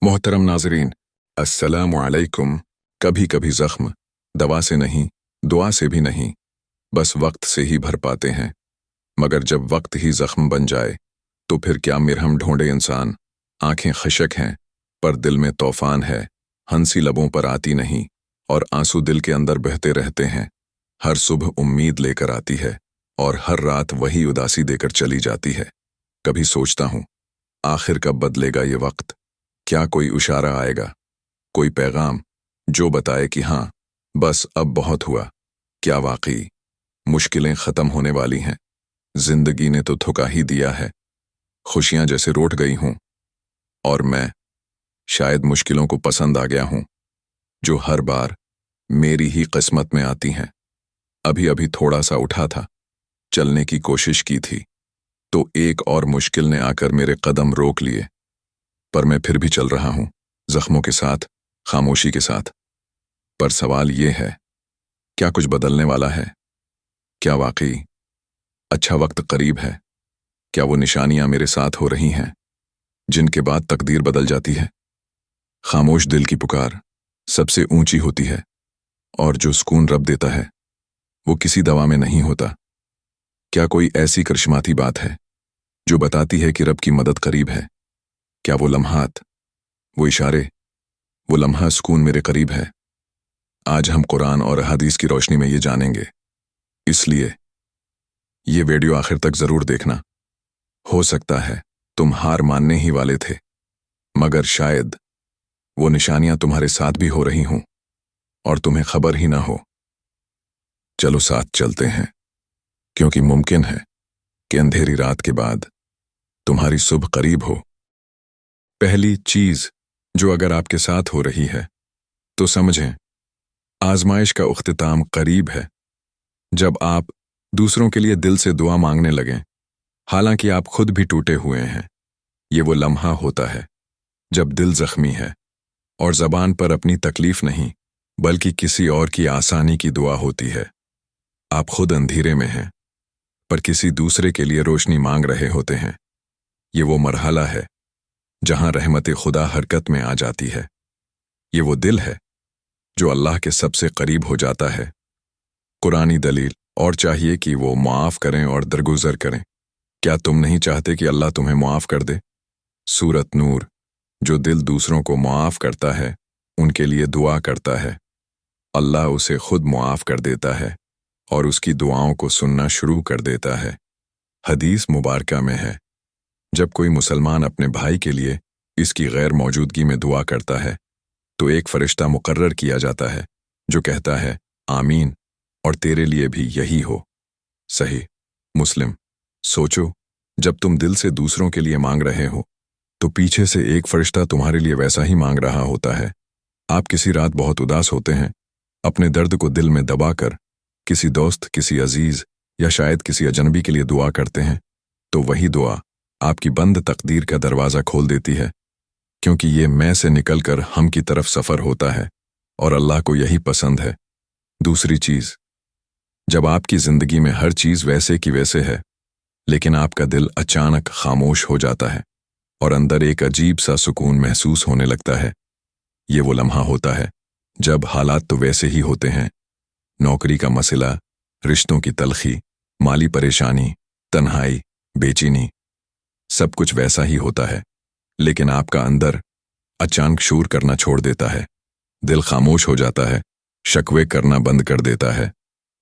मोहतरम नाजरीन, अस्सलामु अलैकुम। कभी कभी जख्म दवा से नहीं, दुआ से भी नहीं, बस वक्त से ही भर पाते हैं। मगर जब वक्त ही जख्म बन जाए तो फिर क्या मिरहम ढूंढे इंसान। आंखें खशक हैं पर दिल में तूफान है, हंसी लबों पर आती नहीं और आंसू दिल के अंदर बहते रहते हैं। हर सुबह उम्मीद लेकर आती है और हर रात वही उदासी देकर चली जाती है। कभी सोचता हूँ आखिर कब बदलेगा ये वक्त, क्या कोई इशारा आएगा, कोई पैगाम जो बताए कि हाँ बस अब बहुत हुआ। क्या वाकई मुश्किलें ख़त्म होने वाली हैं? जिंदगी ने तो थुका ही दिया है, खुशियां जैसे रूठ गई हूं और मैं शायद मुश्किलों को पसंद आ गया हूं जो हर बार मेरी ही किस्मत में आती हैं। अभी अभी थोड़ा सा उठा था, चलने की कोशिश की थी तो एक और मुश्किल ने आकर मेरे कदम रोक लिए, पर मैं फिर भी चल रहा हूं, जख्मों के साथ, खामोशी के साथ। पर सवाल ये है, क्या कुछ बदलने वाला है? क्या वाकई अच्छा वक्त करीब है? क्या वो निशानियां मेरे साथ हो रही हैं जिनके बाद तकदीर बदल जाती है? खामोश दिल की पुकार सबसे ऊंची होती है और जो सुकून रब देता है वो किसी दवा में नहीं होता। क्या कोई ऐसी करिश्माती बात है जो बताती है कि रब की मदद करीब है? क्या वो लम्हात, वो इशारे, वो लम्हा सुकून मेरे करीब है? आज हम कुरान और हदीस की रोशनी में ये जानेंगे, इसलिए ये वीडियो आखिर तक जरूर देखना। हो सकता है तुम हार मानने ही वाले थे, मगर शायद वो निशानियां तुम्हारे साथ भी हो रही हों और तुम्हें खबर ही ना हो। चलो साथ चलते हैं, क्योंकि मुमकिन है कि अंधेरी रात के बाद तुम्हारी सुबह करीब हो। पहली चीज जो अगर आपके साथ हो रही है तो समझें, आजमाइश का उख्तिताम करीब है। जब आप दूसरों के लिए दिल से दुआ मांगने लगें, हालांकि आप खुद भी टूटे हुए हैं, ये वो लम्हा होता है जब दिल जख्मी है और ज़बान पर अपनी तकलीफ नहीं बल्कि किसी और की आसानी की दुआ होती है। आप खुद अंधेरे में हैं पर किसी दूसरे के लिए रोशनी मांग रहे होते हैं। ये वो मरहला है जहां रहमत खुदा हरकत में आ जाती है। ये वो दिल है जो अल्लाह के सबसे करीब हो जाता है। कुरानी दलील और चाहिए कि वो मुआफ़ करें और दरगुजर करें। क्या तुम नहीं चाहते कि अल्लाह तुम्हें मुआफ़ कर दे? सूरत नूर, जो दिल दूसरों को मुआफ़ करता है उनके लिए दुआ करता है, अल्लाह उसे खुद मुआफ़ कर देता है और उसकी दुआओं को सुनना शुरू कर देता है। हदीस मुबारका में है, जब कोई मुसलमान अपने भाई के लिए इसकी गैर मौजूदगी में दुआ करता है तो एक फरिश्ता मुकर्रर किया जाता है जो कहता है आमीन और तेरे लिए भी यही हो। सही मुस्लिम। सोचो, जब तुम दिल से दूसरों के लिए मांग रहे हो तो पीछे से एक फरिश्ता तुम्हारे लिए वैसा ही मांग रहा होता है। आप किसी रात बहुत उदास होते हैं, अपने दर्द को दिल में दबाकर किसी दोस्त, किसी अजीज या शायद किसी अजनबी के लिए दुआ करते हैं, तो वही दुआ आपकी बंद तकदीर का दरवाज़ा खोल देती है, क्योंकि ये मैं से निकलकर हम की तरफ सफ़र होता है और अल्लाह को यही पसंद है। दूसरी चीज़, जब आपकी ज़िंदगी में हर चीज़ वैसे की वैसे है लेकिन आपका दिल अचानक खामोश हो जाता है और अंदर एक अजीब सा सुकून महसूस होने लगता है, ये वो लम्हा होता है जब हालात तो वैसे ही होते हैं, नौकरी का मसला, रिश्तों की तलखी, माली परेशानी, तन्हाई, बेचैनी, सब कुछ वैसा ही होता है, लेकिन आपका अंदर अचानक शूर करना छोड़ देता है, दिल खामोश हो जाता है, शकवे करना बंद कर देता है,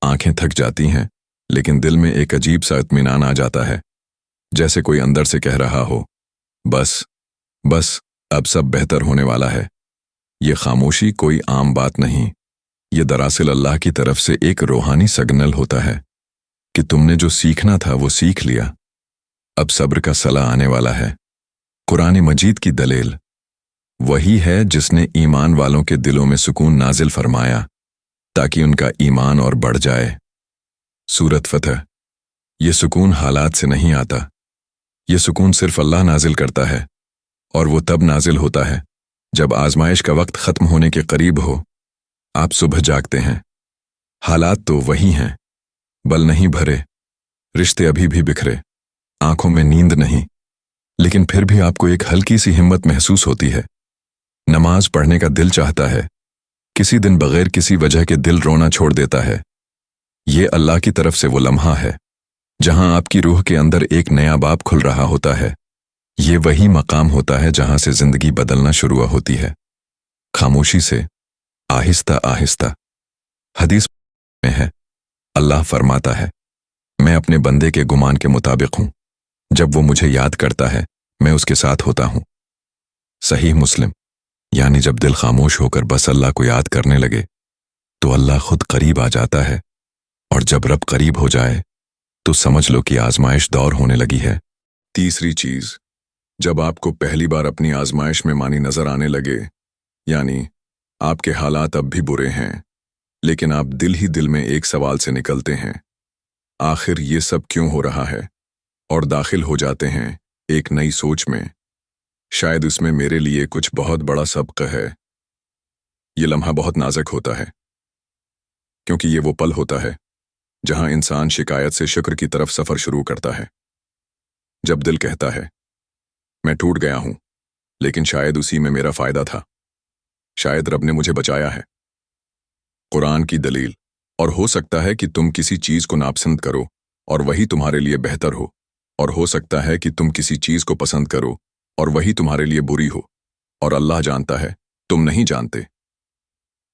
आंखें थक जाती हैं लेकिन दिल में एक अजीब सा इत्मीनान आ जाता है, जैसे कोई अंदर से कह रहा हो बस बस अब सब बेहतर होने वाला है। ये खामोशी कोई आम बात नहीं, ये दरअसल अल्लाह की तरफ से एक रूहानी सिग्नल होता है कि तुमने जो सीखना था वो सीख लिया, अब सब्र का सला आने वाला है। कुरान मजीद की दलील वही है जिसने ईमान वालों के दिलों में सुकून नाजिल फरमाया ताकि उनका ईमान और बढ़ जाए। सूरत फतह। ये सुकून हालात से नहीं आता, ये सुकून सिर्फ अल्लाह नाजिल करता है और वो तब नाजिल होता है जब आजमाइश का वक्त ख़त्म होने के करीब हो। आप सुबह जागते हैं, हालात तो वही हैं, बल नहीं भरे, रिश्ते अभी भी बिखरे, आंखों में नींद नहीं, लेकिन फिर भी आपको एक हल्की सी हिम्मत महसूस होती है नमाज पढ़ने का दिल चाहता है, किसी दिन बगैर किसी वजह के दिल रोना छोड़ देता है। ये अल्लाह की तरफ से वो लम्हा है जहां आपकी रूह के अंदर एक नया बाब खुल रहा होता है। ये वही मकाम होता है जहां से जिंदगी बदलना शुरू होती है, खामोशी से, आहिस्ता आहिस्ता। हदीस में है, अल्लाह फरमाता है, मैं अपने बंदे के गुमान के मुताबिक हूं। जब वो मुझे याद करता है मैं उसके साथ होता हूं। सही मुस्लिम। यानी जब दिल खामोश होकर बस अल्लाह को याद करने लगे तो अल्लाह खुद करीब आ जाता है, और जब रब करीब हो जाए तो समझ लो कि आजमाइश दौर होने लगी है। तीसरी चीज, जब आपको पहली बार अपनी आजमाइश में मानी नजर आने लगे, यानी आपके हालात अब भी बुरे हैं लेकिन आप दिल ही दिल में एक सवाल से निकलते हैं, आखिर ये सब क्यों हो रहा है, और दाखिल हो जाते हैं एक नई सोच में। शायद उसमें मेरे लिए कुछ बहुत बड़ा सबक है। ये लम्हा बहुत नाजुक होता है क्योंकि ये वो पल होता है जहां इंसान शिकायत से शुक्र की तरफ सफर शुरू करता है। जब दिल कहता है मैं टूट गया हूं लेकिन शायद उसी में मेरा फायदा था, शायद रब ने मुझे बचाया है। कुरान की दलील, और हो सकता है कि तुम किसी चीज को नापसंद करो और वही तुम्हारे लिए बेहतर हो, और हो सकता है कि तुम किसी चीज को पसंद करो और वही तुम्हारे लिए बुरी हो, और अल्लाह जानता है, तुम नहीं जानते।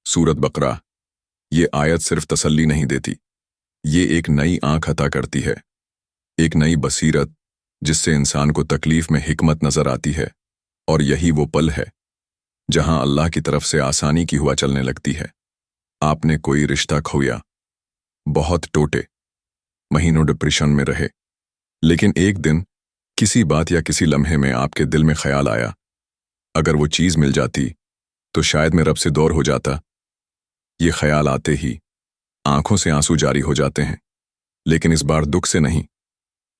सूरत बकरा। ये आयत सिर्फ तसल्ली नहीं देती, ये एक नई आंख अता करती है, एक नई बसीरत जिससे इंसान को तकलीफ में हिकमत नजर आती है। और यही वो पल है जहां अल्लाह की तरफ से आसानी की हुआ चलने लगती है। आपने कोई रिश्ता खोया, बहुत टोटे, महीनों डिप्रेशन में रहे, लेकिन एक दिन किसी बात या किसी लम्हे में आपके दिल में ख्याल आया, अगर वो चीज मिल जाती तो शायद मैं रब से दूर हो जाता। ये ख्याल आते ही आंखों से आंसू जारी हो जाते हैं, लेकिन इस बार दुख से नहीं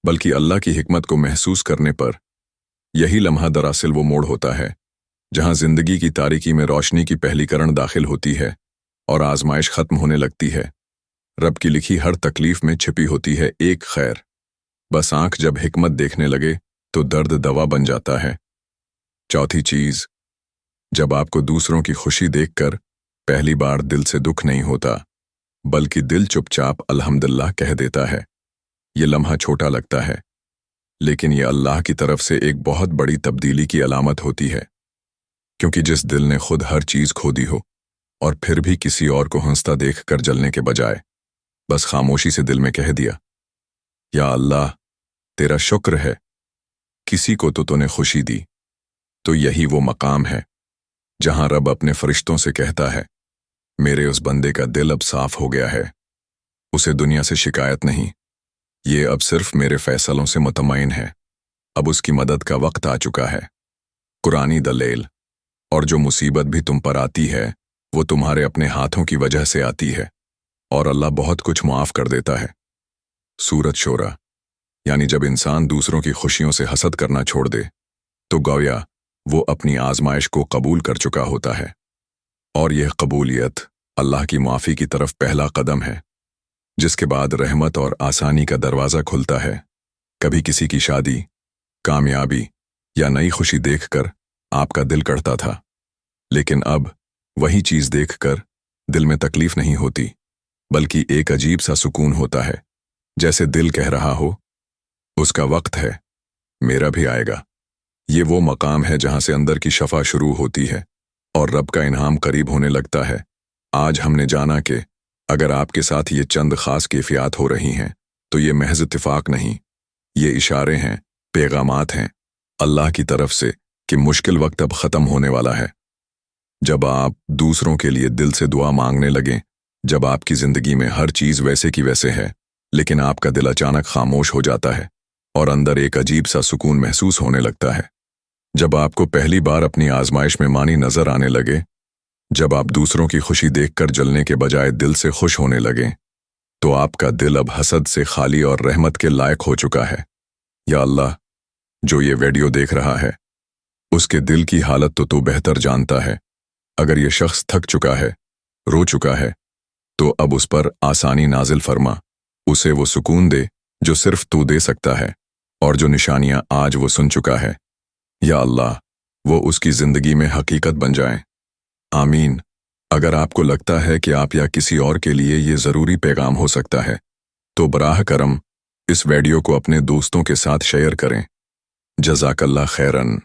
बल्कि अल्लाह की हिकमत को महसूस करने पर। यही लम्हा दरअसल वो मोड़ होता है जहां जिंदगी की तारीकी में रोशनी की पहली किरण दाखिल होती है और आजमाइश खत्म होने लगती है। रब की लिखी हर तकलीफ में छिपी होती है एक खैर। बस आंख जब हिकमत देखने लगे तो दर्द दवा बन जाता है। चौथी चीज, जब आपको दूसरों की खुशी देखकर पहली बार दिल से दुख नहीं होता बल्कि दिल चुपचाप अल्हम्दुलिल्लाह कह देता है। ये लम्हा छोटा लगता है लेकिन ये अल्लाह की तरफ से एक बहुत बड़ी तब्दीली की अलामत होती है, क्योंकि जिस दिल ने खुद हर चीज खो दी हो और फिर भी किसी और को हंसता देखकर जलने के बजाय बस खामोशी से दिल में कह दिया, या अल्लाह तेरा शुक्र है, किसी को तो तूने खुशी दी, तो यही वो मकाम है जहां रब अपने फरिश्तों से कहता है, मेरे उस बंदे का दिल अब साफ हो गया है, उसे दुनिया से शिकायत नहीं, ये अब सिर्फ मेरे फैसलों से मुतमईन है, अब उसकी मदद का वक्त आ चुका है। कुरानी दलील, और जो मुसीबत भी तुम पर आती है वो तुम्हारे अपने हाथों की वजह से आती है और अल्लाह बहुत कुछ माफ कर देता है। सूरत शोरा। यानी जब इंसान दूसरों की खुशियों से हसद करना छोड़ दे तो गोया वो अपनी आजमाइश को कबूल कर चुका होता है, और यह कबूलियत अल्लाह की माफ़ी की तरफ पहला कदम है, जिसके बाद रहमत और आसानी का दरवाज़ा खुलता है। कभी किसी की शादी, कामयाबी या नई खुशी देखकर आपका दिल कड़ता था, लेकिन अब वही चीज़ देखकर दिल में तकलीफ नहीं होती बल्कि एक अजीब सा सुकून होता है, जैसे दिल कह रहा हो उसका वक्त है, मेरा भी आएगा। ये वो मकाम है जहां से अंदर की शफा शुरू होती है और रब का इनाम करीब होने लगता है। आज हमने जाना कि अगर आपके साथ ये चंद खास कैफियत हो रही हैं तो ये महज इत्तिफाक नहीं, ये इशारे हैं, पैगामात हैं अल्लाह की तरफ से कि मुश्किल वक्त अब ख़त्म होने वाला है। जब आप दूसरों के लिए दिल से दुआ मांगने लगें, जब आपकी ज़िंदगी में हर चीज़ वैसे की वैसे है लेकिन आपका दिल अचानक खामोश हो जाता है और अंदर एक अजीब सा सुकून महसूस होने लगता है, जब आपको पहली बार अपनी आजमाइश में मानी नजर आने लगे, जब आप दूसरों की खुशी देखकर जलने के बजाय दिल से खुश होने लगे, तो आपका दिल अब हसद से खाली और रहमत के लायक हो चुका है। या अल्लाह, जो ये वीडियो देख रहा है उसके दिल की हालत तो तू बेहतर जानता है। अगर ये शख्स थक चुका है, रो चुका है, तो अब उस पर आसानी नाजिल फरमा, उसे वो सुकून दे जो सिर्फ तू दे सकता है और जो निशानियां आज वो सुन चुका है। या अल्लाह, وہ اس کی زندگی میں حقیقت بن جائیں۔ آمین۔ اگر آپ کو لگتا ہے کہ آپ یا کسی اور کے لیے یہ ضروری پیغام ہو سکتا ہے تو براہ کرم اس ویڈیو کو اپنے دوستوں کے ساتھ شیئر کریں۔ جزاک اللہ خیراً۔